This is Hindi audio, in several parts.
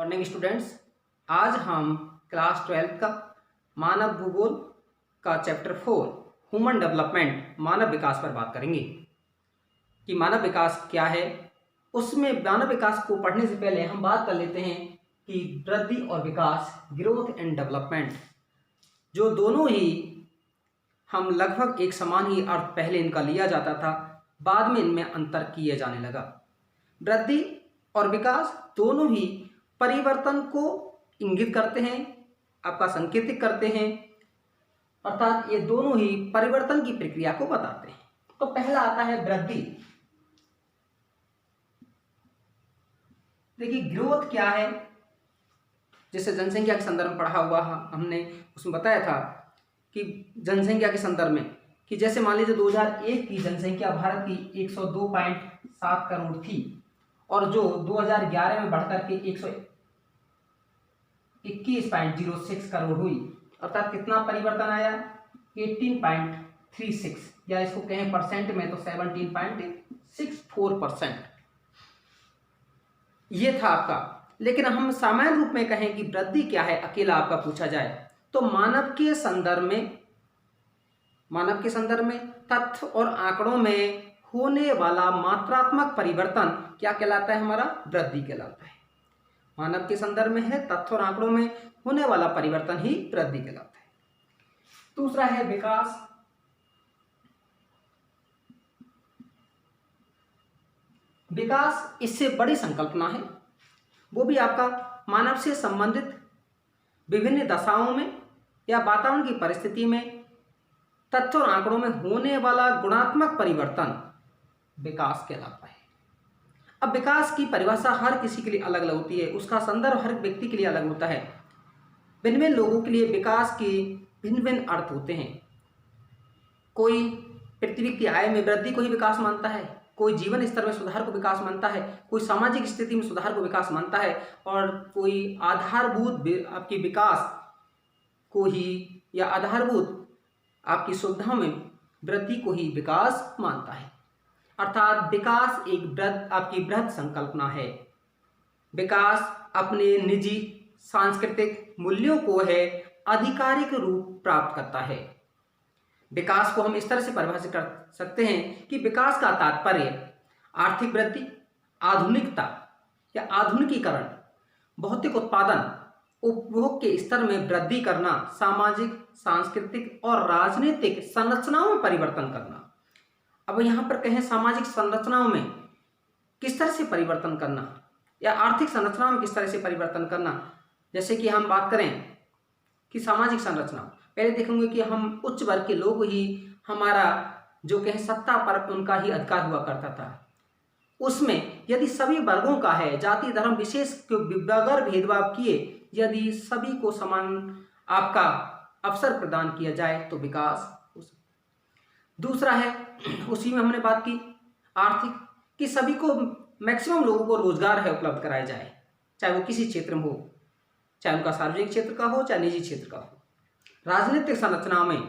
Morning students. आज हम क्लास 12 का मानव भूगोल का चैप्टर 4 ह्यूमन डेवलपमेंट मानव विकास पर बात करेंगे कि मानव विकास क्या है। उसमें मानव विकास को पढ़ने से पहले हम बात कर लेते हैं कि वृद्धि और विकास, ग्रोथ एंड डेवलपमेंट, जो दोनों ही हम लगभग एक समान ही अर्थ पहले इनका लिया जाता था, बाद में इनमें अंतर किए जाने लगा। वृद्धि और विकास दोनों ही परिवर्तन को इंगित करते हैं, आपका संकेतित करते हैं, अर्थात ये दोनों ही परिवर्तन की प्रक्रिया को बताते हैं। तो पहला आता है वृद्धि। देखिए ग्रोथ क्या है, जैसे जनसंख्या के संदर्भ में पढ़ा हुआ हमने, उसमें बताया था कि जनसंख्या के संदर्भ में कि जैसे मान लीजिए 2001 की जनसंख्या भारत की 102.7 करोड़ थी और जो 2011 में बढ़कर के 121.06 करोड़ हुई, अर्थात कितना परिवर्तन आया, 18.36, या इसको कहें परसेंट में तो 17.64%। ये था आपका। लेकिन हम सामान्य रूप में कहें कि वृद्धि क्या है, अकेला आपका पूछा जाए तो मानव के संदर्भ में तथ्य और आंकड़ों में होने वाला मात्रात्मक परिवर्तन क्या कहलाता है, हमारा वृद्धि कहलाता है। मानव के संदर्भ में है, तथ्य और आंकड़ों में होने वाला परिवर्तन ही वृद्धि कहलाता है। दूसरा है विकास। विकास इससे बड़ी संकल्पना है, वो भी आपका मानव से संबंधित विभिन्न दशाओं में या वातावरण की परिस्थिति में तथ्य और आंकड़ों में होने वाला गुणात्मक परिवर्तन विकास कहलाता है। अब विकास की परिभाषा हर किसी के लिए अलग अलग होती है, उसका संदर्भ हर व्यक्ति के लिए अलग होता है। भिन्न भिन्न लोगों के लिए विकास के भिन्न भिन्न अर्थ होते हैं। कोई पृथ्वी की आय में वृद्धि को ही विकास मानता है, कोई जीवन स्तर में सुधार को विकास मानता है, कोई सामाजिक स्थिति में सुधार को विकास मानता है, और कोई आधारभूत आपकी विकास को ही या आधारभूत आपकी सुविधाओं में वृद्धि को ही विकास मानता है। अर्थात विकास एक आपकी बृहद संकल्पना है। विकास अपने निजी सांस्कृतिक मूल्यों को है आधिकारिक रूप प्राप्त करता है। विकास को हम इस तरह से परिभाषित कर सकते हैं कि विकास का तात्पर्य आर्थिक वृद्धि, आधुनिकता या आधुनिकीकरण, भौतिक उत्पादन, उपभोग के स्तर में वृद्धि करना, सामाजिक, सांस्कृतिक और राजनीतिक संरचनाओं में परिवर्तन करना। अब यहाँ पर कहें सामाजिक संरचनाओं में किस तरह से परिवर्तन करना या आर्थिक संरचनाओं में किस तरह से परिवर्तन करना, जैसे कि हम बात करें कि सामाजिक संरचना, पहले देखेंगे कि हम उच्च वर्ग के लोग ही, हमारा जो कहें सत्ता पर उनका ही अधिकार हुआ करता था। उसमें यदि सभी वर्गों का है, जाति धर्म विशेष के बगैर भेदभाव किए यदि सभी को समान आपका अवसर प्रदान किया जाए तो विकास। दूसरा है, उसी में हमने बात की आर्थिक, कि सभी को, मैक्सिमम लोगों को रोजगार है उपलब्ध कराया जाए, चाहे वो किसी क्षेत्र में हो, चाहे उनका सार्वजनिक क्षेत्र का हो चाहे निजी क्षेत्र का हो। राजनीतिक संरचना में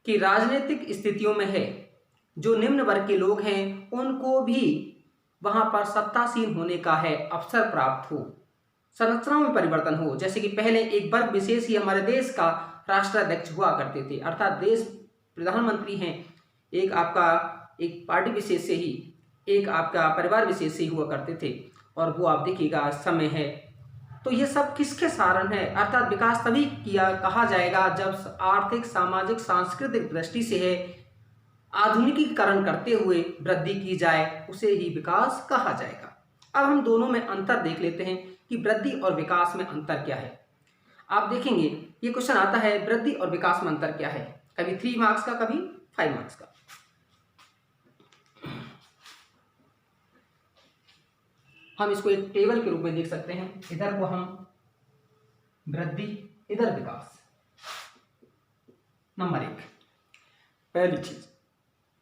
कि राजनीतिक स्थितियों में है जो निम्न वर्ग के लोग हैं उनको भी वहां पर सत्तासीन होने का है अवसर प्राप्त हो, संरचनाओं में परिवर्तन हो। जैसे कि पहले एक वर्ग विशेष ही हमारे देश का राष्ट्राध्यक्ष हुआ करते थे, अर्थात देश प्रधानमंत्री हैं एक आपका एक पार्टी विशेष से ही, एक आपका परिवार विशेष से ही हुआ करते थे, और वो आप देखिएगा समय है। तो ये सब किसके सारण है, अर्थात विकास तभी कहा जाएगा जब आर्थिक, सामाजिक, सांस्कृतिक दृष्टि से है आधुनिकीकरण करते हुए वृद्धि की जाए, उसे ही विकास कहा जाएगा। अब हम दोनों में अंतर देख लेते हैं कि वृद्धि और विकास में अंतर क्या है। आप देखेंगे ये क्वेश्चन आता है वृद्धि और विकास में अंतर क्या है, कभी 3 मार्क्स का, कभी 5 मार्क्स का। हम इसको एक टेबल के रूप में देख सकते हैं, इधर को हम वृद्धि, इधर विकास। नंबर 1, पहली चीज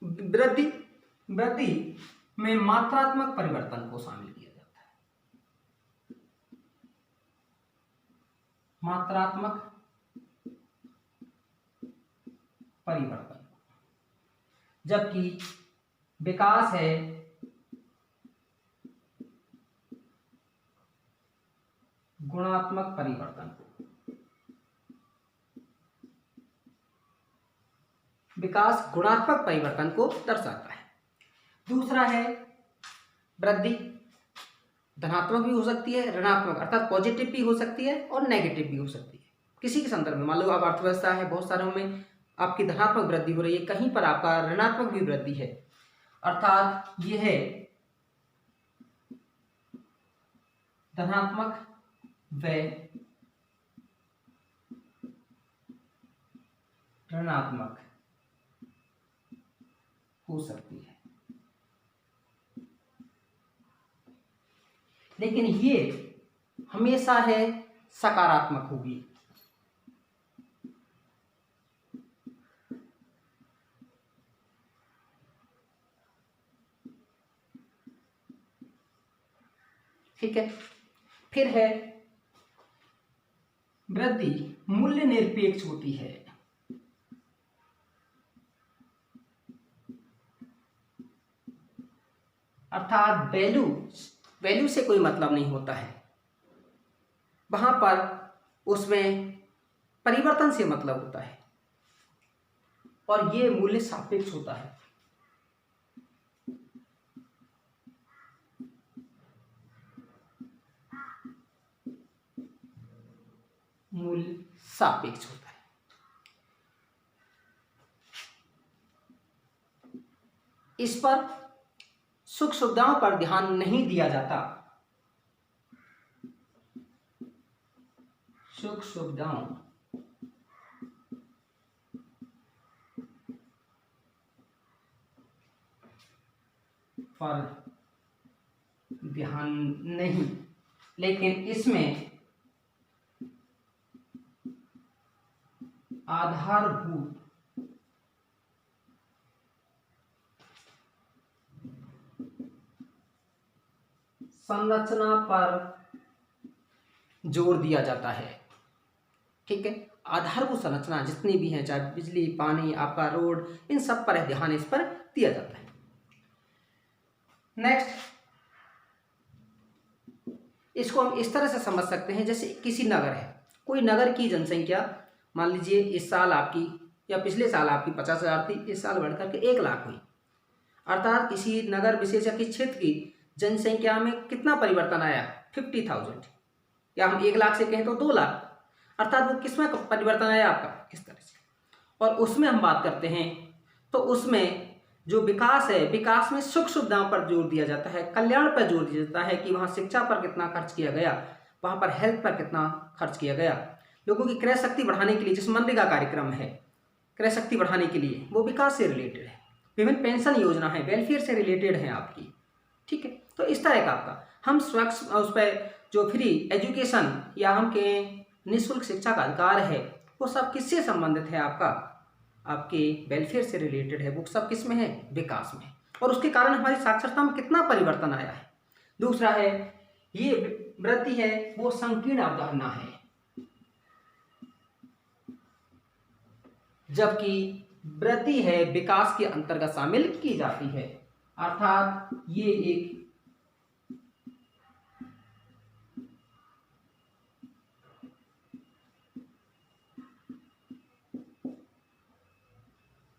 वृद्धि में मात्रात्मक परिवर्तन को शामिल किया जाता है। मात्रात्मक परिवर्तन, जबकि विकास है गुणात्मक परिवर्तन। विकास गुणात्मक परिवर्तन को दर्शाता है। दूसरा है वृद्धि, धनात्मक भी हो सकती है, ऋणात्मक अर्थात पॉजिटिव भी हो सकती है और नेगेटिव भी हो सकती है। किसी के संदर्भ में मान लो अब अर्थव्यवस्था है, बहुत सारों में आपकी धनात्मक वृद्धि हो रही है, कहीं पर आपका ऋणात्मक भी वृद्धि है, अर्थात यह है धनात्मक व ऋणात्मक हो सकती है, लेकिन ये हमेशा है सकारात्मक होगी। ठीक है। फिर है वृद्धि मूल्य निरपेक्ष होती है। अर्थात वैल्यू से कोई मतलब नहीं होता है, वहां पर उसमें परिवर्तन से मतलब होता है और ये मूल्य सापेक्ष होता है। मूल्य सापेक्ष होता है। इस पर सुख सुविधाओं पर ध्यान नहीं दिया जाता। सुख सुविधाओं पर ध्यान नहीं, लेकिन इसमें आधारभूत संरचना पर जोर दिया जाता है। ठीक है, आधारभूत संरचना जितनी भी हैं, चाहे बिजली, पानी, आपका रोड, इन सब पर ध्यान इस पर दिया जाता है। नेक्स्ट, इसको हम इस तरह से समझ सकते हैं, जैसे किसी नगर है, कोई नगर की जनसंख्या मान लीजिए इस साल आपकी या पिछले साल आपकी 50,000 थी, इस साल बढ़कर के 1 लाख हुई। अर्थात किसी नगर विशेष या किसी क्षेत्र की जनसंख्या में कितना परिवर्तन आया? 50,000, या हम 1 लाख से कहें तो 2 लाख, अर्थात वो किसमें परिवर्तन आया आपका, इस तरह से। और उसमें हम बात करते हैं तो उसमें जो विकास है, विकास में सुख सुविधाओं पर जोर दिया जाता है, कल्याण पर जोर दिया जाता है कि वहाँ शिक्षा पर कितना खर्च किया गया, वहाँ पर हेल्थ पर कितना खर्च किया गया, लोगों की क्रय शक्ति बढ़ाने के लिए, जिस मनरेगा कार्यक्रम है क्रय शक्ति बढ़ाने के लिए, वो विकास से रिलेटेड है। विभिन्न पेंशन योजना है, वेलफेयर से रिलेटेड है आपकी। ठीक है, तो इस तरह का आपका हम स्वच्छ उस पर जो फ्री एजुकेशन या हम कहें निःशुल्क शिक्षा का अधिकार है, वो सब किससे संबंधित है? आपके वेलफेयर से रिलेटेड है। वो सब किस में है? विकास में। और उसके कारण हमारी साक्षरता में कितना परिवर्तन आया है। दूसरा है, ये वृद्धि है वो संकीर्ण अवधारणा है, जबकि वृद्धि है विकास के अंतर्गत शामिल की जाती है। अर्थात ये एक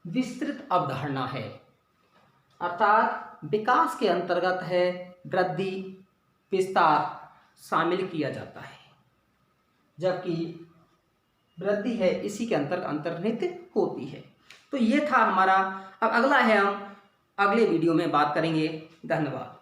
विस्तृत अवधारणा है, अर्थात विकास के अंतर्गत है वृद्धि, विस्तार शामिल किया जाता है, जबकि वृद्धि है इसी के अंतर्निहित होती है। तो ये था हमारा। अब अगला है, हम अगले वीडियो में बात करेंगे। धन्यवाद।